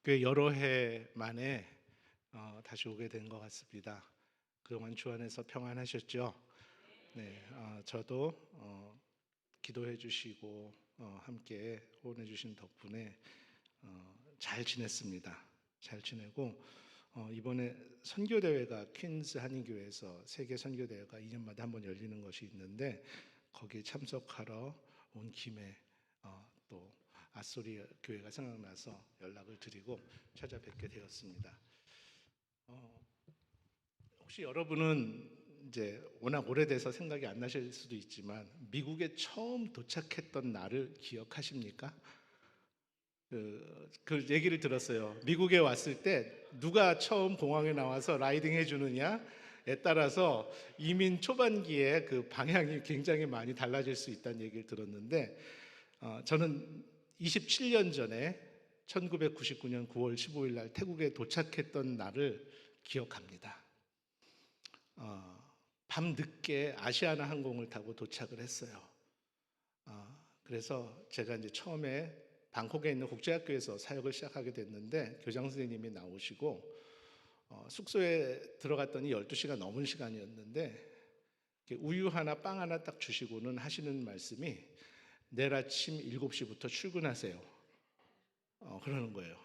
꽤 여러 해 만에 다시 오게 된 것 같습니다. 그동안 주 안에서 평안하셨죠? 네, 저도 기도해 주시고 함께 후원해 주신 덕분에 잘 지냈습니다. 잘 지내고 이번에 선교 대회가 퀸즈 한인교회에서 세계 선교 대회가 2년마다 한 번 열리는 것이 있는데 거기에 참석하러 온 김에 또 아소리 교회가 생각나서 연락을 드리고 찾아뵙게 되었습니다. 혹시 여러분은 이제 워낙 오래돼서 생각이 안 나실 수도 있지만 미국에 처음 도착했던 날을 기억하십니까? 그 얘기를 들었어요. 미국에 왔을 때 누가 처음 공항에 나와서 라이딩 해주느냐에 따라서 이민 초반기에 그 방향이 굉장히 많이 달라질 수 있다는 얘기를 들었는데 저는 27년 전에 1999년 9월 15일 날 태국에 도착했던 날을 기억합니다. 밤 늦게 아시아나 항공을 타고 도착을 했어요. 그래서 제가 이제 처음에 방콕에 있는 국제학교에서 사역을 시작하게 됐는데 교장 선생님이 나오시고 숙소에 들어갔더니 12시가 넘은 시간이었는데 우유 하나 빵 하나 딱 주시고는 하시는 말씀이 내일 아침 7시부터 출근하세요. 그러는 거예요.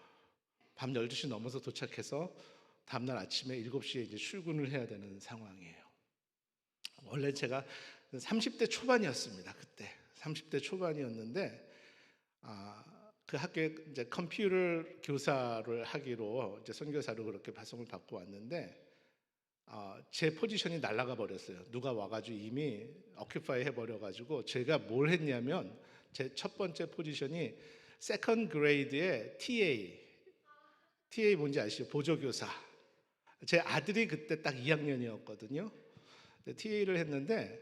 밤 12시 넘어서 도착해서 다음날 아침에 7시에 이제 출근을 해야 되는 상황이에요. 원래 제가 30대 초반이었습니다. 그때 30대 초반이었는데 그 학교에 이제 컴퓨터 교사를 하기로 이제 선교사로 그렇게 파송을 받고 왔는데 제 포지션이 날아가 버렸어요. 누가 와가지고 이미 어큐파이 해버려가지고 제가 뭘 했냐면 제 첫 번째 포지션이 세컨드 그레이드의 TA 뭔지 아시죠? 보조교사. 제 아들이 그때 딱 2학년이었거든요. TA를 했는데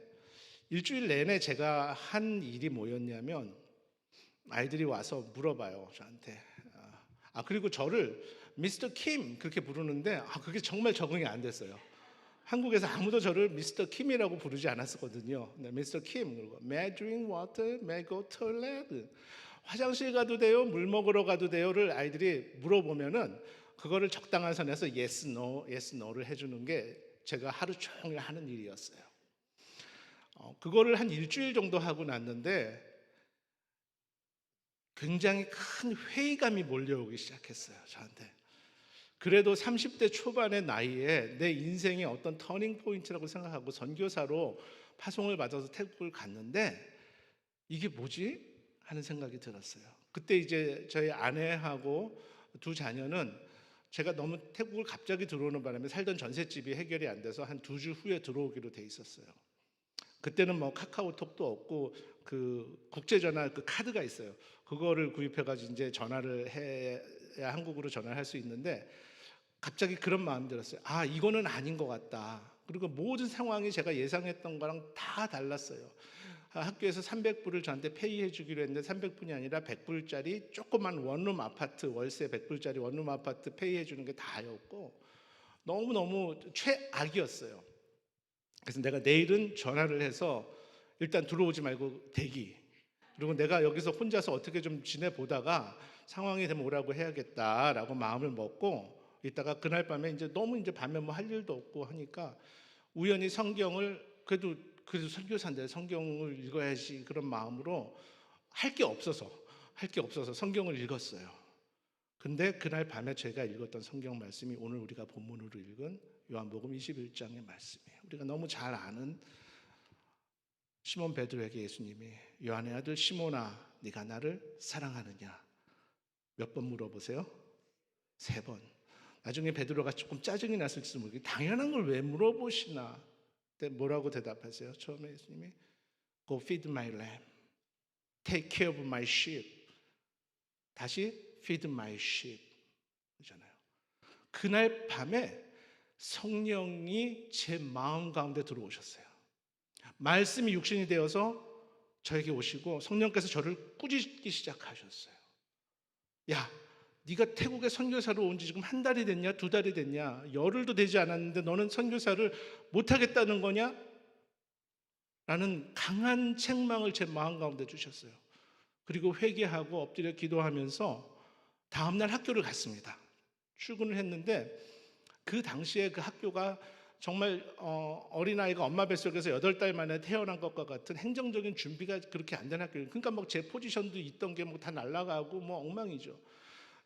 일주일 내내 제가 한 일이 뭐였냐면 아이들이 와서 물어봐요 저한테. 그리고 저를 미스터 킴 그렇게 부르는데 그게 정말 적응이 안 됐어요. 한국에서 아무도 저를 미스터 킴이라고 부르지 않았었거든요. 네, 미스터 킴 그리고 May I drink water? May I go toilet? 화장실 가도 돼요? 물 먹으러 가도 돼요?를 아이들이 물어보면은 그거를 적당한 선에서 yes, no, yes, no를 해주는 게 제가 하루 종일 하는 일이었어요. 그거를 한 일주일 정도 하고 났는데 굉장히 큰 회의감이 몰려오기 시작했어요, 저한테. 그래도 30대 초반의 나이에 내 인생의 어떤 터닝 포인트라고 생각하고 선교사로 파송을 받아서 태국을 갔는데 이게 뭐지? 하는 생각이 들었어요. 그때 이제 저희 아내하고 두 자녀는 제가 너무 태국을 갑자기 들어오는 바람에 살던 전셋집이 해결이 안 돼서 한 2주 후에 들어오기로 돼 있었어요. 그때는 뭐 카카오톡도 없고 그 국제전화 그 카드가 있어요. 그거를 구입해가지고 이제 전화를 해야 한국으로 전화를 할 수 있는데 갑자기 그런 마음이 들었어요. 이거는 아닌 것 같다. 그리고 모든 상황이 제가 예상했던 거랑 다 달랐어요. 학교에서 300불을 저한테 페이해 주기로 했는데 300불이 아니라 100불짜리 조그만 원룸 아파트 월세 100불짜리 원룸 아파트 페이해 주는 게 다였고 너무너무 최악이었어요. 그래서 내가 내일은 전화를 해서 일단 들어오지 말고 대기. 그리고 내가 여기서 혼자서 어떻게 좀 지내보다가 상황이 되면 오라고 해야겠다라고 마음을 먹고 있다가 그날 밤에 이제 너무 이제 밤에 뭐 할 일도 없고 하니까 우연히 성경을 그래도 선교사인데 성경을 읽어야지 그런 마음으로 할 게 없어서 성경을 읽었어요. 근데 그날 밤에 제가 읽었던 성경 말씀이 오늘 우리가 본문으로 읽은 요한복음 21장의 말씀이에요. 우리가 너무 잘 아는 시몬 베드로에게 예수님이 요한의 아들 시몬아 네가 나를 사랑하느냐 몇 번 물어보세요? 3번. 나중에 베드로가 조금 짜증이 났을지도 모르겠어요. 당연한 걸 왜 물어보시나. 그때 뭐라고 대답하세요? 처음에 예수님이 Go feed my lamb, take care of my sheep. 다시 feed my sheep 그러잖아요. 그날 밤에 성령이 제 마음 가운데 들어오셨어요. 말씀이 육신이 되어서 저에게 오시고 성령께서 저를 꾸짖기 시작하셨어요. 야, 네가 태국에 선교사로 온 지 지금 1달이 됐냐? 2달이 됐냐? 열흘도 되지 않았는데 너는 선교사를 못하겠다는 거냐? 라는 강한 책망을 제 마음 가운데 주셨어요. 그리고 회개하고 엎드려 기도하면서 다음날 학교를 갔습니다. 출근을 했는데 그 당시에 그 학교가 정말 어린아이가 엄마 뱃속에서 8달 만에 태어난 것과 같은 행정적인 준비가 그렇게 안 된 학교예요. 그러니까 뭐 제 포지션도 있던 게 뭐 다 날아가고 뭐 엉망이죠.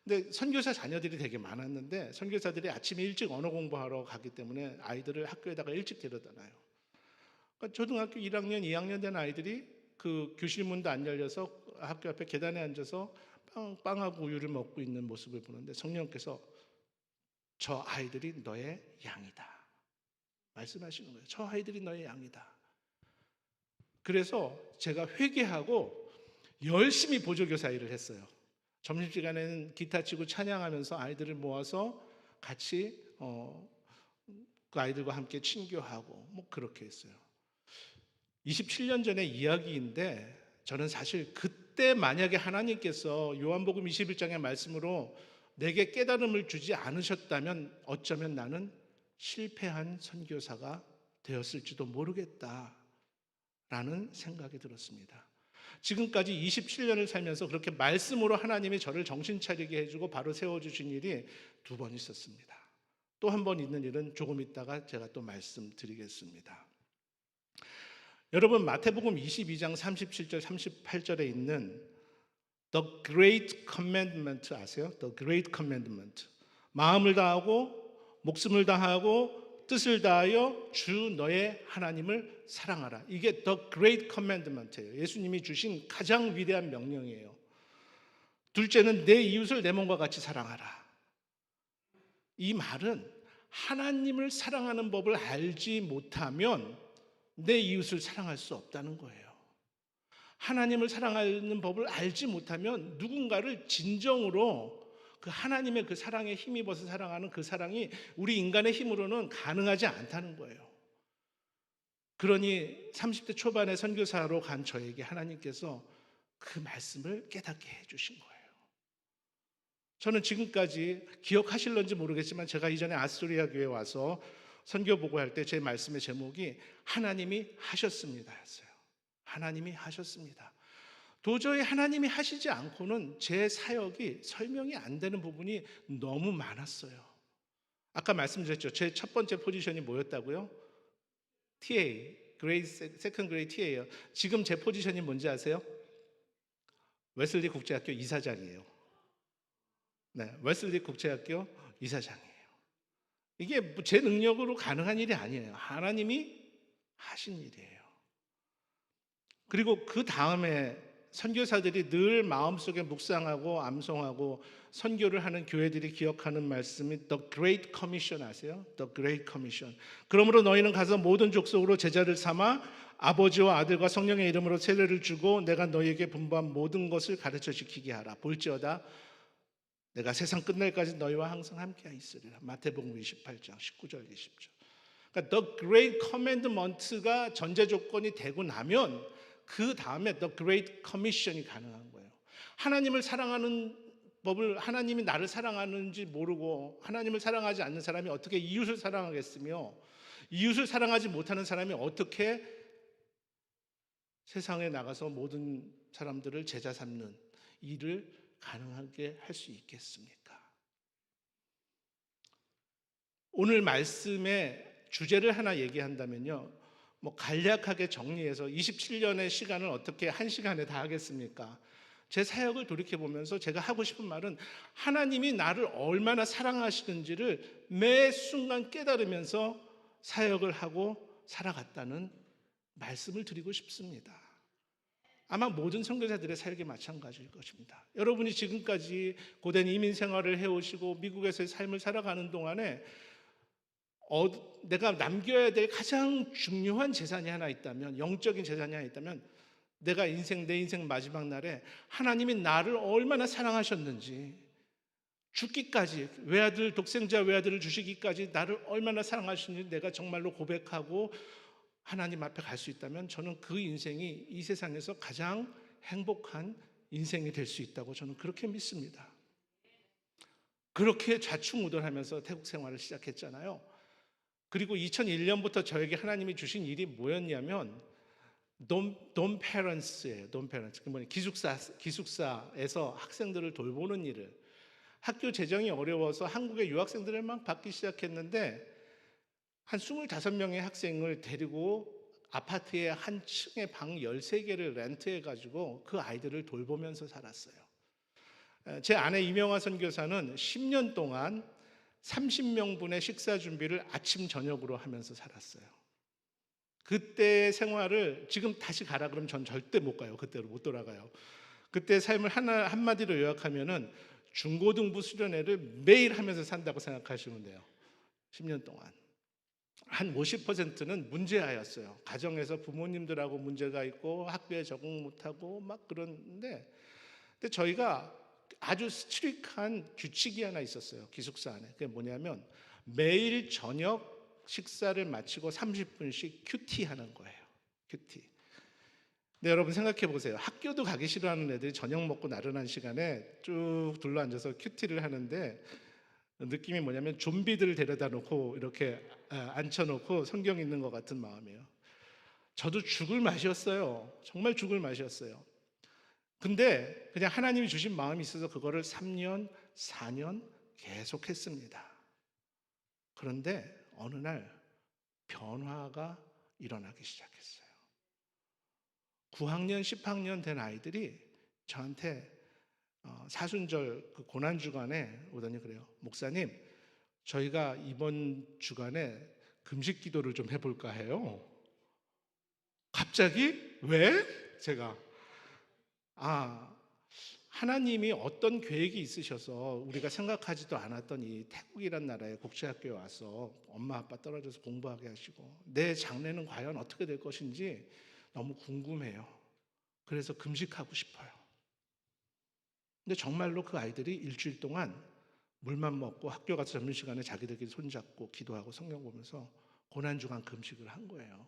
근데 선교사 자녀들이 되게 많았는데 선교사들이 아침에 일찍 언어 공부하러 가기 때문에 아이들을 학교에다가 일찍 데려다 놔요. 그러니까 초등학교 1학년, 2학년 된 아이들이 그 교실 문도 안 열려서 학교 앞에 계단에 앉아서 빵하고 우유를 먹고 있는 모습을 보는데 성령께서 저 아이들이 너의 양이다 말씀하시는 거예요. 저 아이들이 너의 양이다. 그래서 제가 회개하고 열심히 보조교사 일을 했어요. 점심시간에는 기타 치고 찬양하면서 아이들을 모아서 같이 그 아이들과 함께 친교하고 뭐 그렇게 했어요. 27년 전의 이야기인데 저는 사실 그때 만약에 하나님께서 요한복음 21장의 말씀으로 내게 깨달음을 주지 않으셨다면 어쩌면 나는 실패한 선교사가 되었을지도 모르겠다라는 생각이 들었습니다. 지금까지 27년을 살면서 그렇게 말씀으로 하나님이 저를 정신 차리게 해주고 바로 세워주신 일이 2번 있었습니다. 또 한 번 있는 일은 조금 있다가 제가 또 말씀드리겠습니다. 여러분 마태복음 22장 37절 38절에 있는 The Great Commandment 아세요? The Great Commandment. 마음을 다하고 목숨을 다하고 뜻을 다하여 주 너의 하나님을 사랑하라. 이게 The Great Commandment예요. 예수님이 주신 가장 위대한 명령이에요. 둘째는 내 이웃을 내 몸과 같이 사랑하라. 이 말은 하나님을 사랑하는 법을 알지 못하면 내 이웃을 사랑할 수 없다는 거예요. 하나님을 사랑하는 법을 알지 못하면 누군가를 진정으로 그 하나님의 그 사랑에 힘입어서 사랑하는 그 사랑이 우리 인간의 힘으로는 가능하지 않다는 거예요. 그러니 30대 초반에 선교사로 간 저에게 하나님께서 그 말씀을 깨닫게 해주신 거예요. 저는 지금까지 기억하실런지 모르겠지만 제가 이전에 아스토리아 교회에 와서 선교 보고할 때 제 말씀의 제목이 하나님이 하셨습니다였어요. 하나님이 하셨습니다. 도저히 하나님이 하시지 않고는 제 사역이 설명이 안 되는 부분이 너무 많았어요. 아까 말씀드렸죠. 제 첫 번째 포지션이 뭐였다고요? TA, 세컨드 그레이드 TA예요. 지금 제 포지션이 뭔지 아세요? 웨슬리 국제학교 이사장이에요. 네, 웨슬리 국제학교 이사장이에요. 이게 제 능력으로 가능한 일이 아니에요. 하나님이 하신 일이에요. 그리고 그 다음에 선교사들이 늘 마음속에 묵상하고 암송하고 선교를 하는 교회들이 기억하는 말씀이 The Great Commission 아세요? The Great Commission. 그러므로 너희는 가서 모든 족속으로 제자를 삼아 아버지와 아들과 성령의 이름으로 세례를 주고 내가 너희에게 분부한 모든 것을 가르쳐 지키게 하라. 볼지어다 내가 세상 끝날까지 너희와 항상 함께 있으리라. 마태복음 28장 19절 20절. 그러니까 The Great Commandment가 전제 조건이 되고 나면 그 다음에 The Great Commission이 가능한 거예요. 하나님을 사랑하는 법을 하나님이 나를 사랑하는지 모르고 하나님을 사랑하지 않는 사람이 어떻게 이웃을 사랑하겠으며 이웃을 사랑하지 못하는 사람이 어떻게 세상에 나가서 모든 사람들을 제자 삼는 일을 가능하게 할 수 있겠습니까? 오늘 말씀의 주제를 하나 얘기한다면요. 뭐 간략하게 정리해서 27년의 시간을 어떻게 한 시간에 다 하겠습니까? 제 사역을 돌이켜보면서 제가 하고 싶은 말은 하나님이 나를 얼마나 사랑하시는지를 매 순간 깨달으면서 사역을 하고 살아갔다는 말씀을 드리고 싶습니다. 아마 모든 선교사들의 사역이 마찬가지일 것입니다. 여러분이 지금까지 고된 이민 생활을 해오시고 미국에서의 삶을 살아가는 동안에 내가 남겨야 될 가장 중요한 재산이 하나 있다면, 영적인 재산이 하나 있다면 내 인생 마지막 날에 하나님이 나를 얼마나 사랑하셨는지, 죽기까지 독생자 외아들을 주시기까지 나를 얼마나 사랑하셨는지 내가 정말로 고백하고 하나님 앞에 갈 수 있다면 저는 그 인생이 이 세상에서 가장 행복한 인생이 될 수 있다고 저는 그렇게 믿습니다. 그렇게 좌충우돌하면서 태국 생활을 시작했잖아요. 그리고 2001년부터 저에게 하나님이 주신 일이 뭐였냐면 Dom Parents예요. Dom Parents. 기숙사에서 학생들을 돌보는 일을. 학교 재정이 어려워서 한국의 유학생들을 막 받기 시작했는데 한 25명의 학생을 데리고 아파트의 한 층에 방 13개를 렌트해 가지고 그 아이들을 돌보면서 살았어요. 제 아내 이명화 선교사는 10년 동안 30명분의 식사 준비를 아침 저녁으로 하면서 살았어요. 그때의 생활을 지금 다시 가라 그러면 전 절대 못 가요. 그때로 못 돌아가요. 그때 삶을 한마디로 요약하면은 중고등부 수련회를 매일 하면서 산다고 생각하시면 돼요. 10년 동안. 한 50%는 문제아였어요. 가정에서 부모님들하고 문제가 있고 학교에 적응 못하고 막 그러는데, 근데 저희가 아주 스트릭한 규칙이 하나 있었어요. 기숙사 안에. 그게 뭐냐면 매일 저녁 식사를 마치고 30분씩 큐티 하는 거예요. 큐티. 근데 여러분 생각해 보세요. 학교도 가기 싫어하는 애들이 저녁 먹고 나른한 시간에 쭉 둘러앉아서 큐티를 하는데 느낌이 뭐냐면 좀비들을 데려다 놓고 이렇게 앉혀놓고 성경 읽는 것 같은 마음이에요. 저도 죽을 맛이었어요. 정말 죽을 맛이었어요. 근데 그냥 하나님이 주신 마음이 있어서 그거를 3년, 4년 계속 했습니다. 그런데 어느 날 변화가 일어나기 시작했어요. 9학년, 10학년 된 아이들이 저한테 사순절 그 고난주간에 오더니 그래요. 목사님, 저희가 이번 주간에 금식 기도를 좀 해볼까 해요. 갑자기? 왜? 제가 하나님이 어떤 계획이 있으셔서 우리가 생각하지도 않았던 이 태국이란 나라의 국제학교에 와서 엄마 아빠 떨어져서 공부하게 하시고 내 장래는 과연 어떻게 될 것인지 너무 궁금해요. 그래서 금식하고 싶어요. 근데 정말로 그 아이들이 일주일 동안 물만 먹고 학교 가서 점심시간에 자기들끼리 손잡고 기도하고 성경 보면서 고난주간 금식을 한 거예요.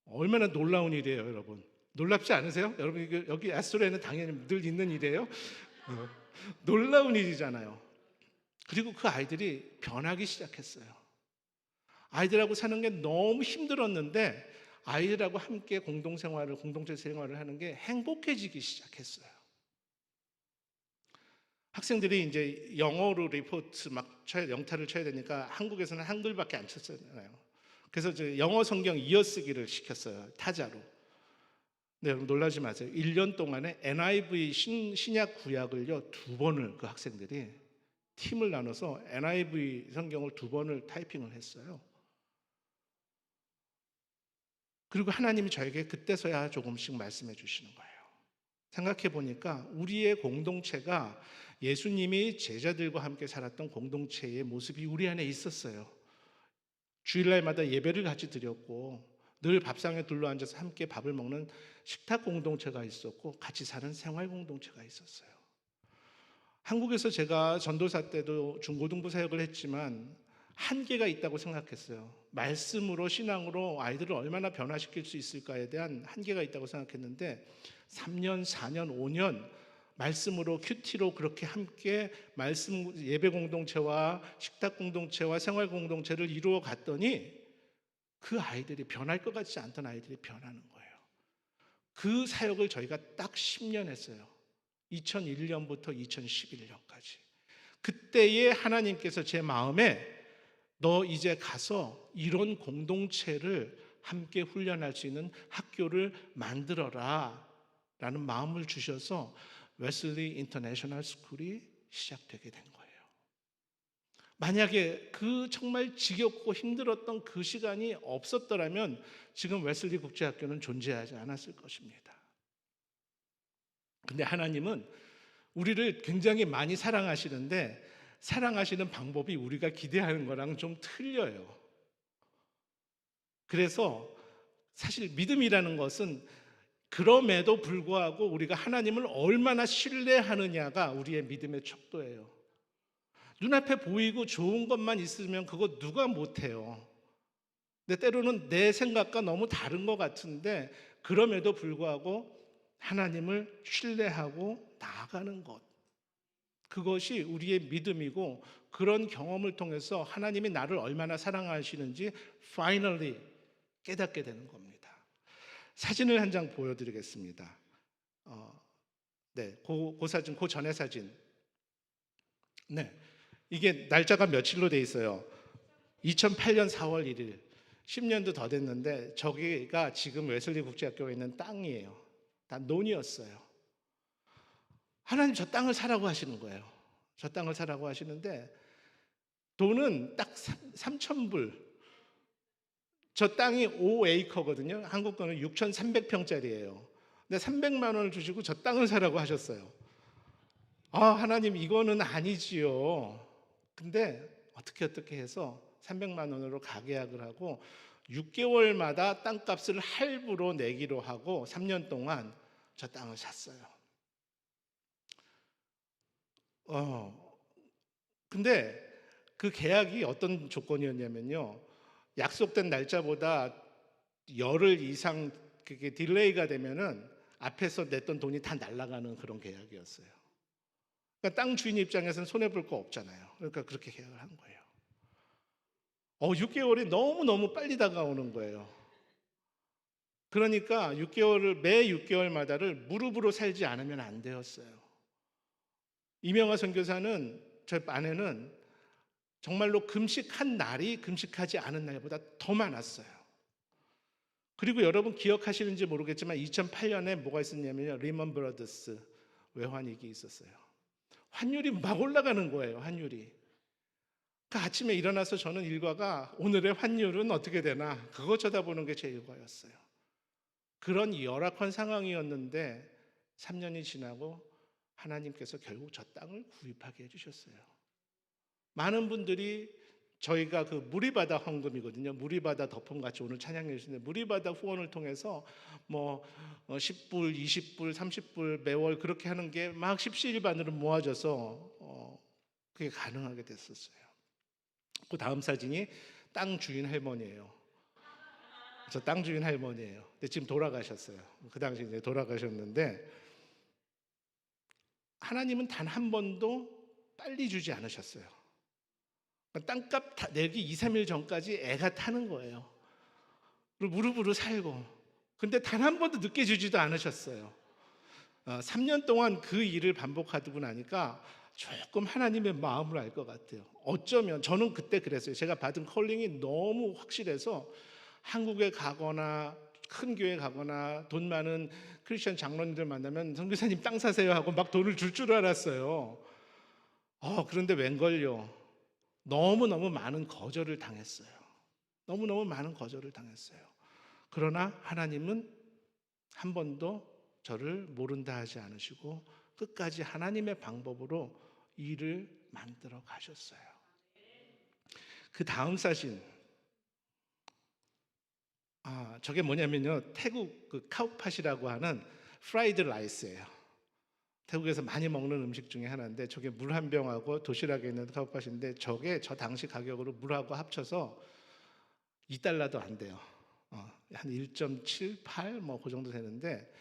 얼마나 놀라운 일이에요, 여러분. 놀랍지 않으세요? 여러분, 여기 에스토레는 당연히 늘 있는 일이에요. 놀라운 일이잖아요. 그리고 그 아이들이 변하기 시작했어요. 아이들하고 사는 게 너무 힘들었는데 아이들하고 함께 공동체 생활을 하는 게 행복해지기 시작했어요. 학생들이 이제 영어로 리포트 막 영타를 쳐야 되니까 한국에서는 한글밖에 안 쳤잖아요. 그래서 영어 성경 이어쓰기를 시켰어요. 타자로. 네, 여러분 놀라지 마세요. 1년 동안에 NIV 신약 구약을요 2번을 그 학생들이 팀을 나눠서 NIV 성경을 2번을 타이핑을 했어요. 그리고 하나님이 저에게 그때서야 조금씩 말씀해 주시는 거예요. 생각해 보니까 우리의 공동체가 예수님이 제자들과 함께 살았던 공동체의 모습이 우리 안에 있었어요. 주일날마다 예배를 같이 드렸고 늘 밥상에 둘러앉아서 함께 밥을 먹는 식탁 공동체가 있었고 같이 사는 생활 공동체가 있었어요. 한국에서 제가 전도사 때도 중고등부 사역을 했지만 한계가 있다고 생각했어요. 말씀으로 신앙으로 아이들을 얼마나 변화시킬 수 있을까에 대한 한계가 있다고 생각했는데 3년, 4년, 5년 말씀으로 큐티로 그렇게 함께 말씀 예배 공동체와 식탁 공동체와 생활 공동체를 이루어 갔더니 그 아이들이 변할 것 같지 않던 아이들이 변하는 거예요. 그 사역을 저희가 딱 10년 했어요. 2001년부터 2011년까지. 그때에 하나님께서 제 마음에 너 이제 가서 이런 공동체를 함께 훈련할 수 있는 학교를 만들어라 라는 마음을 주셔서 웨슬리 인터내셔널 스쿨이 시작되게 된 거예요. 만약에 그 정말 지겹고 힘들었던 그 시간이 없었더라면 지금 웨슬리 국제학교는 존재하지 않았을 것입니다. 근데 하나님은 우리를 굉장히 많이 사랑하시는데 사랑하시는 방법이 우리가 기대하는 거랑 좀 틀려요. 그래서 사실 믿음이라는 것은 그럼에도 불구하고 우리가 하나님을 얼마나 신뢰하느냐가 우리의 믿음의 척도예요. 눈앞에 보이고 좋은 것만 있으면 그거 누가 못해요. 근데 때로는 내 생각과 너무 다른 것 같은데 그럼에도 불구하고 하나님을 신뢰하고 나아가는 것, 그것이 우리의 믿음이고 그런 경험을 통해서 하나님이 나를 얼마나 사랑하시는지 finally 깨닫게 되는 겁니다. 사진을 한 장 보여드리겠습니다. 네, 그 사진, 그 전의 사진. 네, 이게 날짜가 며칠로 돼 있어요. 2008년 4월 1일. 10년도 더 됐는데 저기가 지금 웨슬리 국제학교에 있는 땅이에요. 다 논이었어요. 하나님 저 땅을 사라고 하시는 거예요. 저 땅을 사라고 하시는데 돈은 딱 3,000불. 저 땅이 5에이커거든요. 한국 거는 6,300평짜리예요. 근데 300만 원을 주시고 저 땅을 사라고 하셨어요. 아, 하나님 이거는 아니지요. 근데 어떻게 해서 300만 원으로 가계약을 하고 6개월마다 땅값을 할부로 내기로 하고 3년 동안 저 땅을 샀어요. 근데 그 계약이 어떤 조건이었냐면요. 약속된 날짜보다 열흘 이상 그게 딜레이가 되면은 앞에서 냈던 돈이 다 날아가는 그런 계약이었어요. 그러니까 땅 주인 입장에서는 손해 볼 거 없잖아요. 그러니까 그렇게 계약을 한 거예요. 6개월이 너무너무 빨리 다가오는 거예요. 그러니까 매 6개월마다를 무릎으로 살지 않으면 안 되었어요. 이명화 선교사는 저 아내는 정말로 금식한 날이 금식하지 않은 날보다 더 많았어요. 그리고 여러분 기억하시는지 모르겠지만 2008년에 뭐가 있었냐면요. 리먼 브라더스 외환위기 있었어요. 환율이 막 올라가는 거예요. 환율이. 그 아침에 일어나서 저는 일과가 오늘의 환율은 어떻게 되나 그거 쳐다보는 게 제 일과였어요. 그런 열악한 상황이었는데 3년이 지나고 하나님께서 결국 저 땅을 구입하게 해주셨어요. 많은 분들이 저희가 그 무리바다 헌금이거든요. 무리바다 덮음 같이 오늘 찬양해 주시는데 무리바다 후원을 통해서 뭐 10불, 20불, 30불 매월 그렇게 하는 게 막 십시일반으로 모아져서 그게 가능하게 됐었어요. 그 다음 사진이 땅 주인 할머니예요. 저 땅 주인 할머니예요. 근데 지금 돌아가셨어요. 그 당시 이제 돌아가셨는데 하나님은 단 한 번도 빨리 주지 않으셨어요. 땅값 내기 2, 3일 전까지 애가 타는 거예요. 그리고 무릎으로 살고. 근데 단 한 번도 늦게 주지도 않으셨어요. 3년 동안 그 일을 반복하고 나니까 조금 하나님의 마음을 알 것 같아요. 어쩌면 저는 그때 그랬어요. 제가 받은 컬링이 너무 확실해서 한국에 가거나 큰 교회 가거나 돈 많은 크리스천 장로님들 만나면 선교사님 땅 사세요 하고 막 돈을 줄 줄 알았어요. 그런데 웬걸요. 너무너무 많은 거절을 당했어요. 너무너무 많은 거절을 당했어요. 그러나 하나님은 한 번도 저를 모른다 하지 않으시고 끝까지 하나님의 방법으로 일을 만들어 가셨어요. 그 다음 사진. 저게 뭐냐면요. 태국 그 카우팟이라고 하는 프라이드 라이스예요. 태국에서 많이 먹는 음식 중에 하나인데 저게 물 한 병하고 도시락에 있는 카우팟인데 저게 저 당시 가격으로 물하고 합쳐서 2달러도 안 돼요. 한 1.78 뭐 그 정도 되는데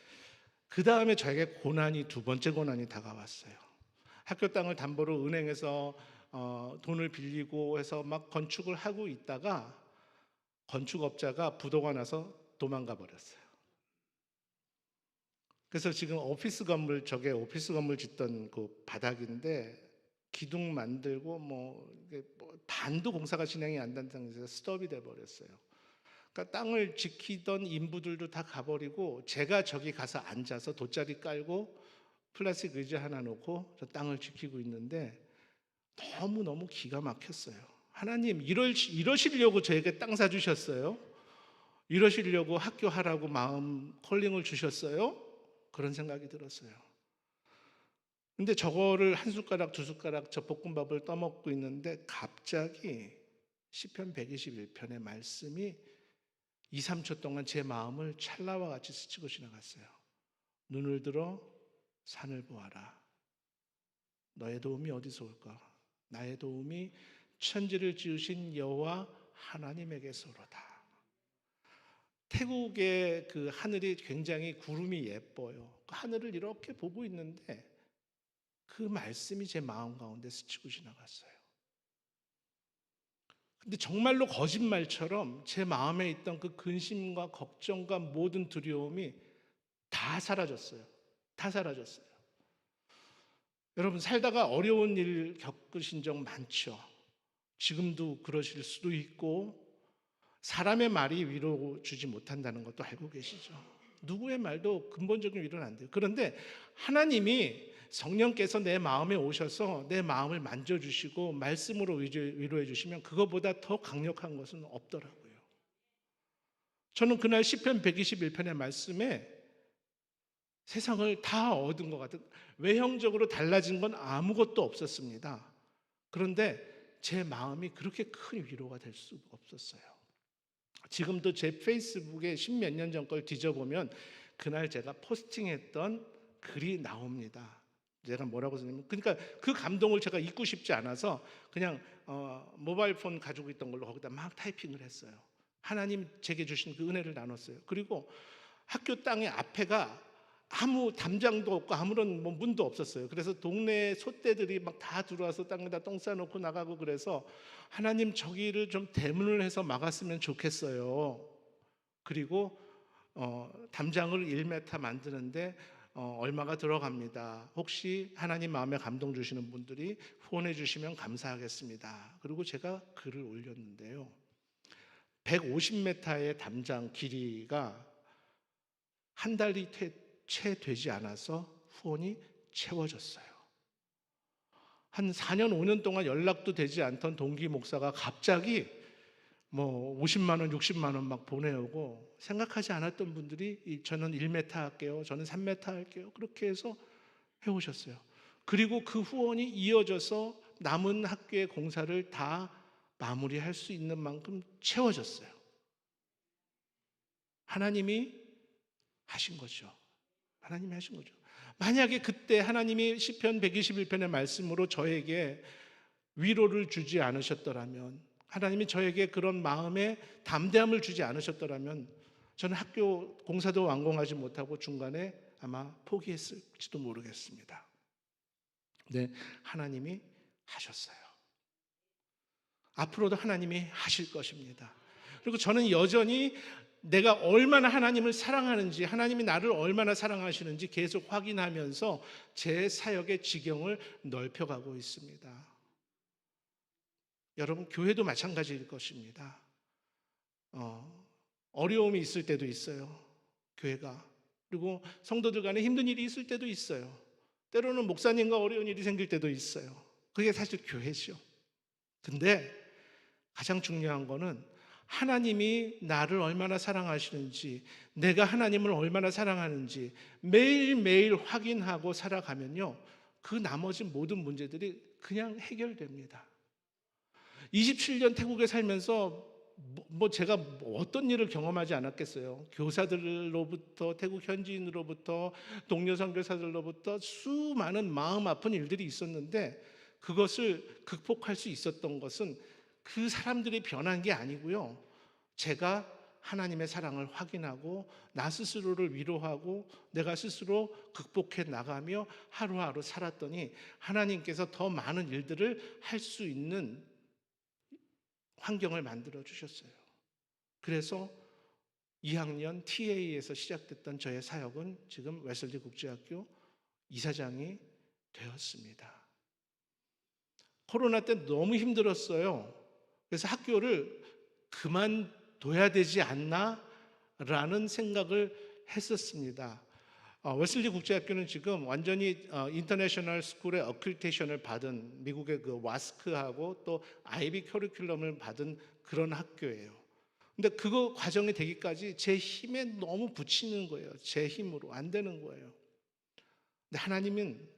그 다음에 저에게 두 번째 고난이 다가왔어요. 학교 땅을 담보로 은행에서 돈을 빌리고 해서 막 건축을 하고 있다가 건축업자가 부도가 나서 도망가 버렸어요. 그래서 지금 저게 오피스 건물 짓던 그 바닥인데 기둥 만들고 뭐 반도 공사가 진행이 안 된 상태에서 스톱이 돼 버렸어요. 그러니까 땅을 지키던 인부들도 다 가버리고 제가 저기 가서 앉아서 돗자리 깔고 플라스틱 의자 하나 놓고 저 땅을 지키고 있는데 너무너무 기가 막혔어요. 하나님 이러시려고 저에게 땅 사주셨어요? 이러시려고 학교 하라고 마음 콜링을 주셨어요? 그런 생각이 들었어요. 근데 저거를 한 숟가락 두 숟가락 저 볶음밥을 떠먹고 있는데 갑자기 시편 121편의 말씀이 2, 3초 동안 제 마음을 찰나와 같이 스치고 지나갔어요. 눈을 들어 산을 보아라. 너의 도움이 어디서 올까? 나의 도움이 천지를 지으신 여호와 하나님에게서로다. 태국의 그 하늘이 굉장히 구름이 예뻐요. 그 하늘을 이렇게 보고 있는데 그 말씀이 제 마음 가운데 스치고 지나갔어요. 근데 정말로 거짓말처럼 제 마음에 있던 그 근심과 걱정과 모든 두려움이 다 사라졌어요. 다 사라졌어요. 여러분 살다가 어려운 일 겪으신 적 많죠. 지금도 그러실 수도 있고 사람의 말이 위로 주지 못한다는 것도 알고 계시죠. 누구의 말도 근본적인 위로는 안 돼요. 그런데 하나님이 성령께서 내 마음에 오셔서 내 마음을 만져주시고 말씀으로 위로해 주시면 그것보다 더 강력한 것은 없더라고요. 저는 그날 시편 121편의 말씀에 세상을 다 얻은 것 같은, 외형적으로 달라진 건 아무것도 없었습니다. 그런데 제 마음이 그렇게 큰 위로가 될 수가 없었어요. 지금도 제 페이스북에 10몇 년 전 걸 뒤져보면 그날 제가 포스팅했던 글이 나옵니다. 제가 뭐라고 썼냐면, 그러니까 그 감동을 제가 잊고 싶지 않아서 그냥 모바일 폰 가지고 있던 걸로 거기다 막 타이핑을 했어요. 하나님 제게 주신 그 은혜를 나눴어요. 그리고 학교 땅의 앞에가 아무 담장도 없고 아무런 문도 없었어요. 그래서 동네 소떼들이 막 다 들어와서 땅에다 똥 싸놓고 나가고, 그래서 하나님 저기를 좀 대문을 해서 막았으면 좋겠어요. 그리고 담장을 1m 만드는데 얼마가 들어갑니다. 혹시 하나님 마음에 감동 주시는 분들이 후원해 주시면 감사하겠습니다. 그리고 제가 글을 올렸는데요. 150m의 담장 길이가 한 달이 채 되지 않아서 후원이 채워졌어요. 한 4년 5년 동안 연락도 되지 않던 동기 목사가 갑자기 뭐 50만 원 60만 원 막 보내오고, 생각하지 않았던 분들이 저는 1m 할게요, 저는 3m 할게요, 그렇게 해서 해오셨어요. 그리고 그 후원이 이어져서 남은 학교의 공사를 다 마무리할 수 있는 만큼 채워졌어요. 하나님이 하신 거죠. 하나님이 하신 거죠. 만약에 그때 하나님이 시편 121편의 말씀으로 저에게 위로를 주지 않으셨더라면, 하나님이 저에게 그런 마음의 담대함을 주지 않으셨더라면 저는 학교 공사도 완공하지 못하고 중간에 아마 포기했을지도 모르겠습니다. 네, 하나님이 하셨어요. 앞으로도 하나님이 하실 것입니다. 그리고 저는 여전히 내가 얼마나 하나님을 사랑하는지, 하나님이 나를 얼마나 사랑하시는지 계속 확인하면서 제 사역의 지경을 넓혀가고 있습니다. 여러분, 교회도 마찬가지일 것입니다. 어려움이 있을 때도 있어요, 교회가. 그리고 성도들 간에 힘든 일이 있을 때도 있어요. 때로는 목사님과 어려운 일이 생길 때도 있어요. 그게 사실 교회죠. 근데 가장 중요한 거는 하나님이 나를 얼마나 사랑하시는지, 내가 하나님을 얼마나 사랑하는지 매일매일 확인하고 살아가면요, 그 나머지 모든 문제들이 그냥 해결됩니다. 27년 태국에 살면서 제가 어떤 일을 경험하지 않았겠어요. 교사들로부터, 태국 현지인으로부터, 동료 선교사들로부터 수많은 마음 아픈 일들이 있었는데, 그것을 극복할 수 있었던 것은 그 사람들이 변한 게 아니고요, 제가 하나님의 사랑을 확인하고 나 스스로를 위로하고 내가 스스로 극복해 나가며 하루하루 살았더니 하나님께서 더 많은 일들을 할 수 있는 환경을 만들어 주셨어요. 그래서 2학년 TA에서 시작됐던 저의 사역은 지금 웨슬리 국제학교 이사장이 되었습니다. 코로나 때 너무 힘들었어요. 그래서 학교를 그만둬야 되지 않나 라는 생각을 했었습니다. 웨슬리 국제학교는 지금 완전히 인터내셔널 스쿨의 어큐테이션을 받은, 미국의 그 와스크하고 또 아이비 커리큘럼을 받은 그런 학교예요. 근데 그거 과정이 되기까지 제 힘에 너무 부치는 거예요. 제 힘으로 안 되는 거예요. 근데 하나님은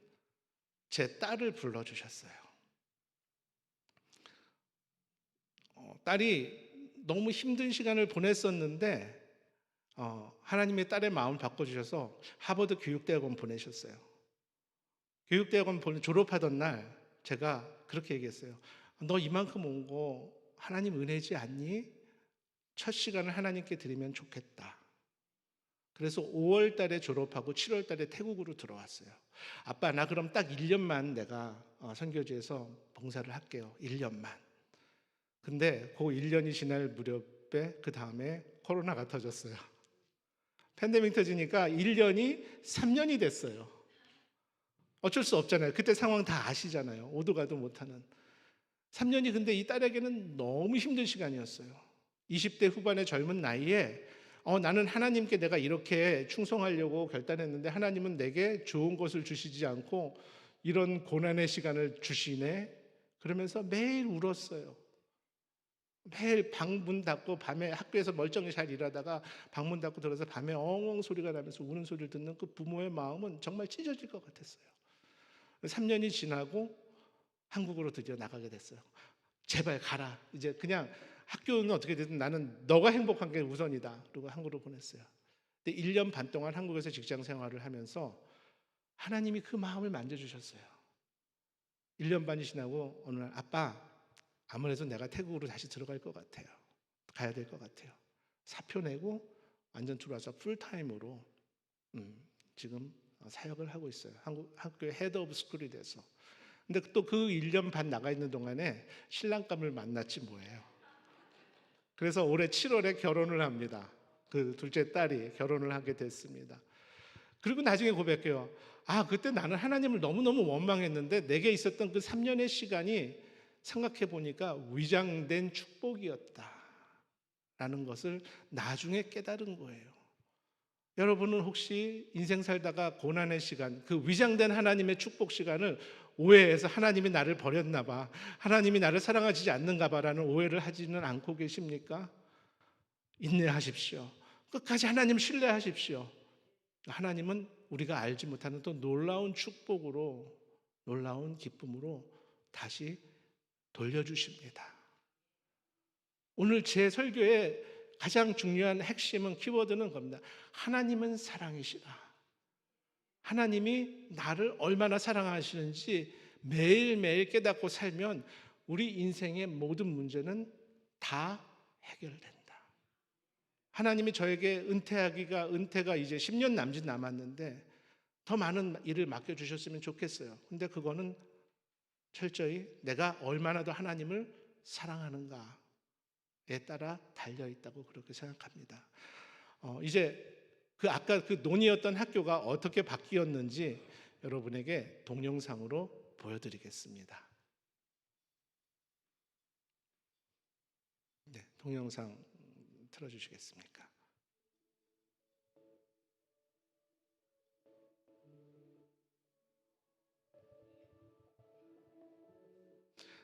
제 딸을 불러주셨어요. 딸이 너무 힘든 시간을 보냈었는데 하나님의 딸의 마음을 바꿔주셔서 하버드 교육대학원 보내셨어요. 교육대학원 졸업하던 날 제가 그렇게 얘기했어요. 너 이만큼 온 거 하나님 은혜지 않니? 첫 시간을 하나님께 드리면 좋겠다. 그래서 5월 달에 졸업하고 7월 달에 태국으로 들어왔어요. 아빠, 나 그럼 딱 1년만 내가 선교지에서 봉사를 할게요. 1년만. 근데 그 1년이 지날 무렵에 그 다음에 코로나가 터졌어요. 팬데믹 터지니까 1년이 3년이 됐어요. 어쩔 수 없잖아요. 그때 상황 다 아시잖아요. 오도 가도 못하는. 3년이 근데 이 딸에게는 너무 힘든 시간이었어요. 20대 후반의 젊은 나이에 나는 하나님께 내가 이렇게 충성하려고 결단했는데 하나님은 내게 좋은 것을 주시지 않고 이런 고난의 시간을 주시네. 그러면서 매일 울었어요. 매일 방문 닫고 밤에 학교에서 멀쩡히 잘 일하다가 방문 닫고 들어서 밤에 엉엉 소리가 나면서 우는 소리를 듣는 그 부모의 마음은 정말 찢어질 것 같았어요. 3년이 지나고 한국으로 드디어 나가게 됐어요. 제발 가라. 이제 그냥 학교는 어떻게 되든 나는 너가 행복한 게 우선이다. 그리고 한국으로 보냈어요. 근데 1년 반 동안 한국에서 직장 생활을 하면서 하나님이 그 마음을 만져주셨어요. 1년 반이 지나고 어느 날 아빠 아무래도 내가 태국으로 다시 들어갈 것 같아요. 가야 될 것 같아요. 사표 내고 완전 들어와서 풀타임으로 지금 사역을 하고 있어요. 한국 학교의 헤드 오브 스쿨이 돼서. 근데 또 그 1년 반 나가 있는 동안에 신랑감을 만났지 뭐예요. 그래서 올해 7월에 결혼을 합니다. 그 둘째 딸이 결혼을 하게 됐습니다. 그리고 나중에 고백해요. 그때 나는 하나님을 너무너무 원망했는데 내게 있었던 그 3년의 시간이 생각해 보니까 위장된 축복이었다. 라는 것을 나중에 깨달은 거예요. 여러분은 혹시 인생 살다가 고난의 시간, 그 위장된 하나님의 축복 시간을 오해해서 하나님이 나를 버렸나 봐, 하나님이 나를 사랑하지 않는가 봐라는 오해를 하지는 않고 계십니까? 인내하십시오. 끝까지 하나님 신뢰하십시오. 하나님은 우리가 알지 못하는 또 놀라운 축복으로, 놀라운 기쁨으로 다시 돌려주십니다. 오늘 제 설교의 가장 중요한 핵심은, 키워드는 겁니다. 하나님은 사랑이시다. 하나님이 나를 얼마나 사랑하시는지 매일매일 깨닫고 살면 우리 인생의 모든 문제는 다 해결된다. 하나님이 저에게 은퇴가 이제 10년 남짓 남았는데 더 많은 일을 맡겨주셨으면 좋겠어요. 근데 그거는 철저히 내가 얼마나 더 하나님을 사랑하는가에 따라 달려있다고 그렇게 생각합니다. 이제 아까 그 논의였던 학교가 어떻게 바뀌었는지 여러분에게 동영상으로 보여드리겠습니다. 네, 동영상 틀어주시겠습니까?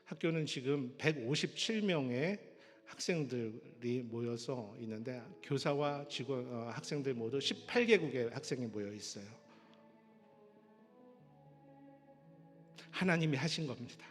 학교는 지금 157명의 학생들이 모여서 있는데 교사와 직원, 학생들 모두 18개국의 학생이 모여 있어요. 하나님이 하신 겁니다.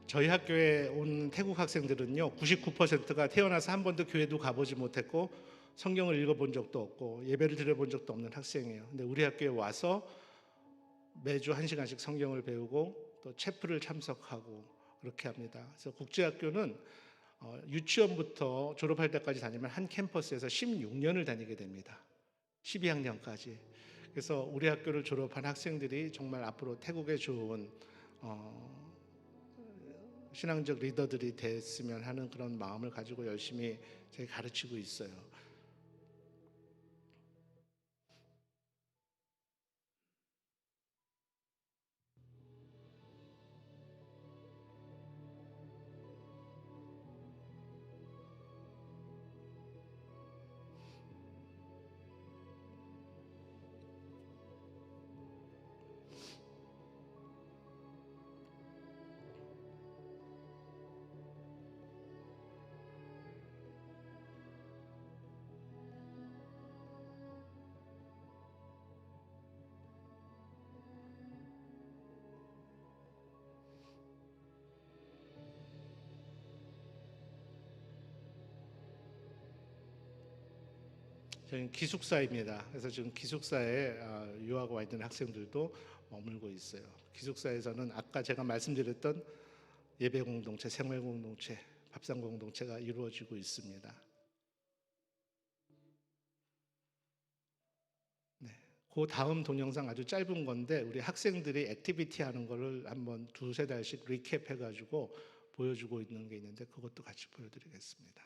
저희 학교에 온 태국 학생들은요, 99%가 태어나서 한 번도 교회도 가보지 못했고 성경을 읽어본 적도 없고 예배를 드려본 적도 없는 학생이에요. 근데 우리 학교에 와서 매주 1시간씩 성경을 배우고 또 체프를 참석하고 그렇게 합니다. 그래서 국제학교는 유치원부터 졸업할 때까지 다니면 한 캠퍼스에서 16년을 다니게 됩니다. 12학년까지. 그래서 우리 학교를 졸업한 학생들이 정말 앞으로 태국에 좋은 신앙적 리더들이 됐으면 하는 그런 마음을 가지고 열심히 제가 가르치고 있어요. 저희는 기숙사입니다. 그래서 지금 기숙사에 유학 와 있는 학생들도 머물고 있어요. 기숙사에서는 아까 제가 말씀드렸던 예배 공동체, 생활 공동체, 밥상 공동체가 이루어지고 있습니다. 네. 그 다음 동영상 아주 짧은 건데 우리 학생들이 액티비티 하는 거를 한번 두세 달씩 리캡해 가지고 보여주고 있는 게 있는데 그것도 같이 보여드리겠습니다.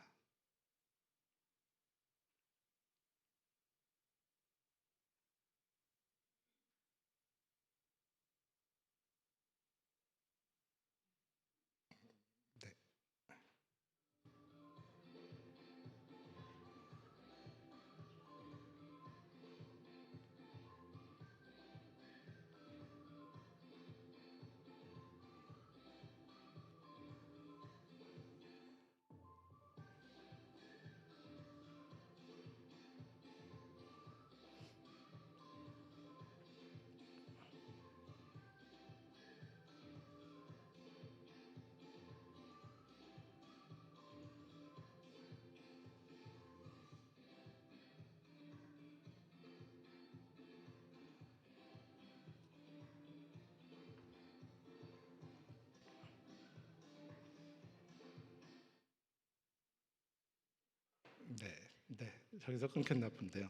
네. 네, 네, 저기서 끊겼나 본데요.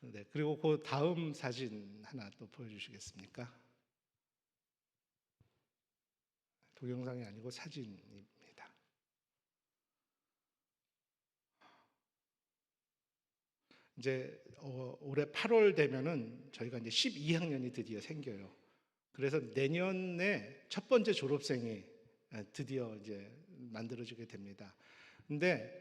네, 그리고 그 다음 사진 하나 또 보여주시겠습니까? 동영상이 아니고 사진입니다. 이제 올해 8월 되면은 저희가 이제 12학년이 드디어 생겨요. 그래서 내년에 첫 번째 졸업생이 드디어 이제 만들어지게 됩니다. 근데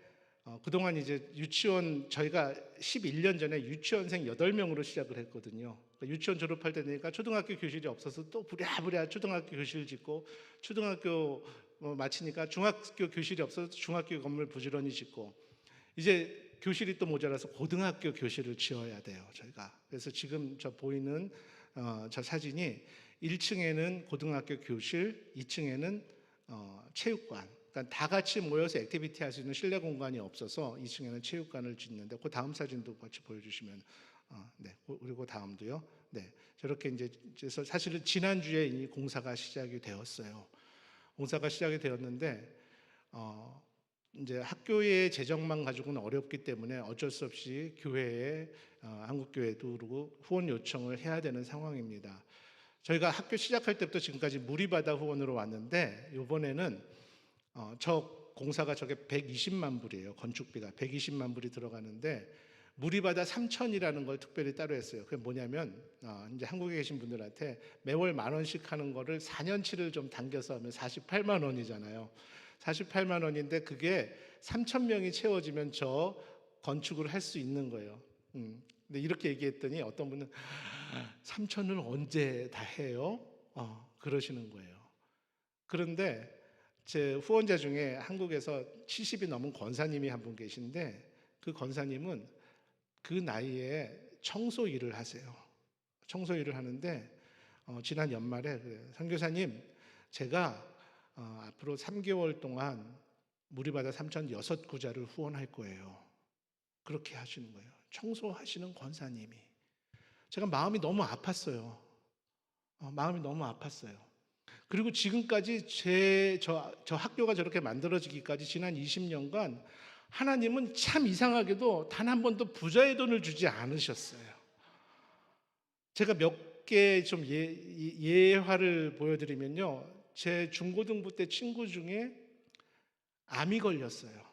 그동안 이제 유치원 저희가 11년 전에 유치원생 8명으로 시작을 했거든요. 그러니까 유치원 졸업할 때 되니까 초등학교 교실이 없어서 또 부랴부랴 초등학교 교실 짓고 초등학교 마치니까 중학교 교실이 없어서 중학교 건물 부지런히 짓고 이제 교실이 또 모자라서 고등학교 교실을 지어야 돼요, 저희가. 그래서 지금 저 보이는 저 사진이 1층에는 고등학교 교실, 2층에는 체육관. 그러니까 다 같이 모여서 액티비티 할 수 있는 실내 공간이 없어서 2층에는 체육관을 짓는데 그 다음 사진도 같이 보여주시면 네, 그리고 다음도요. 네, 저렇게 이제 사실은 지난주에 이 공사가 시작이 되었어요. 공사가 시작이 되었는데 이제 학교의 재정만 가지고는 어렵기 때문에 어쩔 수 없이 교회에 한국교회도 그러고 후원 요청을 해야 되는 상황입니다. 저희가 학교 시작할 때부터 지금까지 무리바다 후원으로 왔는데 이번에는 저 공사가 저게 120만 불이에요. 건축비가 120만 불이 들어가는데 무리바다 3천이라는 걸 특별히 따로 했어요. 그게 뭐냐면 이제 한국에 계신 분들한테 매월 10,000원씩 하는 거를 4년치를 좀 당겨서 하면 48만 원이잖아요. 48만 원인데 그게 3,000명이 채워지면 저 건축을 할 수 있는 거예요. 근데 이렇게 얘기했더니 어떤 분은 3천을 언제 다 해요? 그러시는 거예요. 그런데 제 후원자 중에 한국에서 70이 넘은 권사님이 한 분 계신데 그 권사님은 그 나이에 청소 일을 하세요. 청소 일을 하는데 지난 연말에 그래요. 선교사님, 제가 앞으로 3개월 동안 무리바다 3,006구자를 후원할 거예요. 그렇게 하시는 거예요. 청소하시는 권사님이. 제가 마음이 너무 아팠어요. 마음이 너무 아팠어요. 그리고 지금까지 저 학교가 저렇게 만들어지기까지 지난 20년간 하나님은 참 이상하게도 단 한 번도 부자의 돈을 주지 않으셨어요. 제가 몇 개 좀 예화를 보여드리면요. 제 중고등부 때 친구 중에 암이 걸렸어요.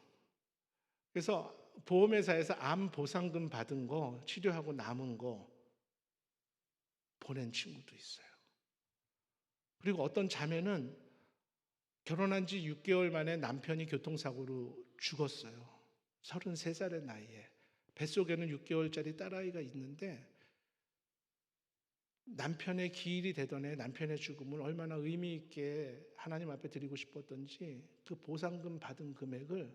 그래서 보험회사에서 암 보상금 받은 거 치료하고 남은 거 보낸 친구도 있어요. 그리고 어떤 자매는 결혼한 지 6개월 만에 남편이 교통사고로 죽었어요. 33살의 나이에. 뱃속에는 6개월짜리 딸아이가 있는데 남편의 기일이 되던 해 남편의 죽음을 얼마나 의미 있게 하나님 앞에 드리고 싶었던지 그 보상금 받은 금액을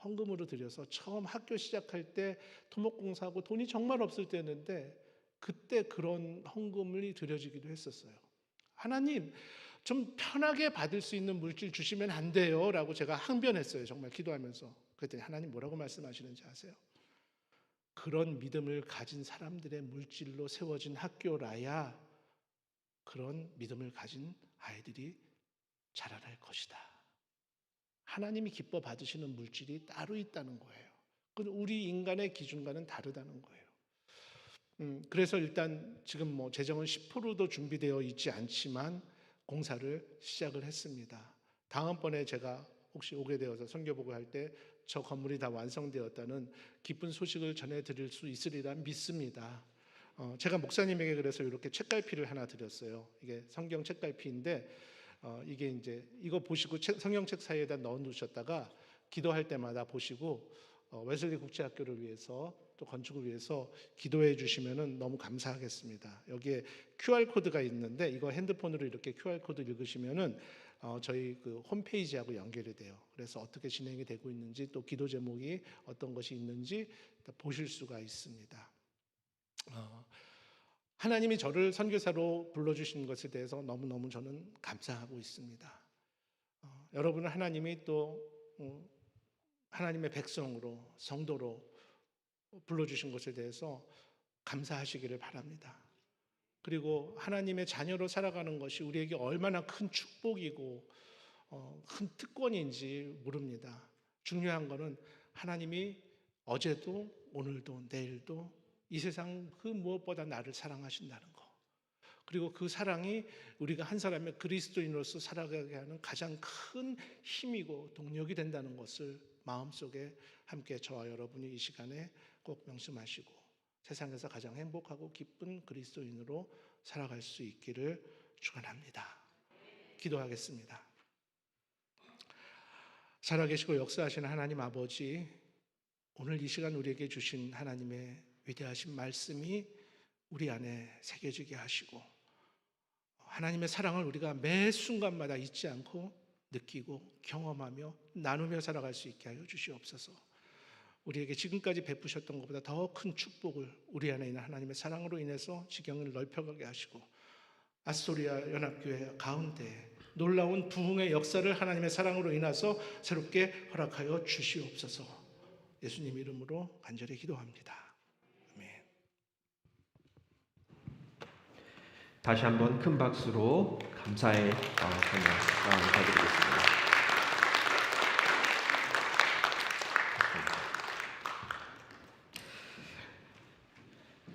헌금으로 드려서 처음 학교 시작할 때 토목공사하고 돈이 정말 없을 때였는데 그때 그런 헌금이 드려지기도 했었어요. 하나님, 좀 편하게 받을 수 있는 물질 주시면 안 돼요 라고 제가 항변했어요. 정말 기도하면서. 그랬더니 하나님 뭐라고 말씀하시는지 아세요? 그런 믿음을 가진 사람들의 물질로 세워진 학교라야 그런 믿음을 가진 아이들이 자라날 것이다. 하나님이 기뻐 받으시는 물질이 따로 있다는 거예요. 그건 우리 인간의 기준과는 다르다는 거예요. 그래서 일단 지금 뭐 재정은 10%도 준비되어 있지 않지만 공사를 시작을 했습니다. 다음번에 제가 혹시 오게 되어서 선교보고 할 때 저 건물이 다 완성되었다는 기쁜 소식을 전해드릴 수 있으리라 믿습니다. 제가 목사님에게 그래서 이렇게 책갈피를 하나 드렸어요. 이게 성경 책갈피인데 이게 이제 이거 보시고 성경책 사이에다 넣어 놓으셨다가 기도할 때마다 보시고 웨슬리 국제학교를 위해서 또 건축을 위해서 기도해 주시면은 너무 감사하겠습니다. 여기에 QR 코드가 있는데 이거 핸드폰으로 이렇게 QR 코드 읽으시면은 저희 그 홈페이지하고 연결이 돼요. 그래서 어떻게 진행이 되고 있는지 또 기도 제목이 어떤 것이 있는지 보실 수가 있습니다. 하나님이 저를 선교사로 불러주신 것에 대해서 너무너무 저는 감사하고 있습니다. 여러분은 하나님이 또 하나님의 백성으로 성도로 불러주신 것에 대해서 감사하시기를 바랍니다. 그리고 하나님의 자녀로 살아가는 것이 우리에게 얼마나 큰 축복이고 큰 특권인지 모릅니다. 중요한 것은 하나님이 어제도 오늘도 내일도 이 세상 그 무엇보다 나를 사랑하신다는 거. 그리고 그 사랑이 우리가 한 사람의 그리스도인으로서 살아가게 하는 가장 큰 힘이고 동력이 된다는 것을 마음속에 함께 저와 여러분이 이 시간에 꼭 명심하시고 세상에서 가장 행복하고 기쁜 그리스도인으로 살아갈 수 있기를 축원합니다. 기도하겠습니다. 살아계시고 역사하시는 하나님 아버지, 오늘 이 시간 우리에게 주신 하나님의 위대하신 말씀이 우리 안에 새겨지게 하시고 하나님의 사랑을 우리가 매 순간마다 잊지 않고 느끼고 경험하며 나누며 살아갈 수 있게 하여 주시옵소서. 우리에게 지금까지 베푸셨던 것보다 더 큰 축복을 우리 안에 있는 하나님의 사랑으로 인해서 지경을 넓혀가게 하시고 아스토리아 연합교회 가운데 놀라운 부흥의 역사를 하나님의 사랑으로 인해서 새롭게 허락하여 주시옵소서. 예수님 이름으로 간절히 기도합니다. 아멘. 다시 한번 큰 박수로 감사의 찬양 드리겠습니다.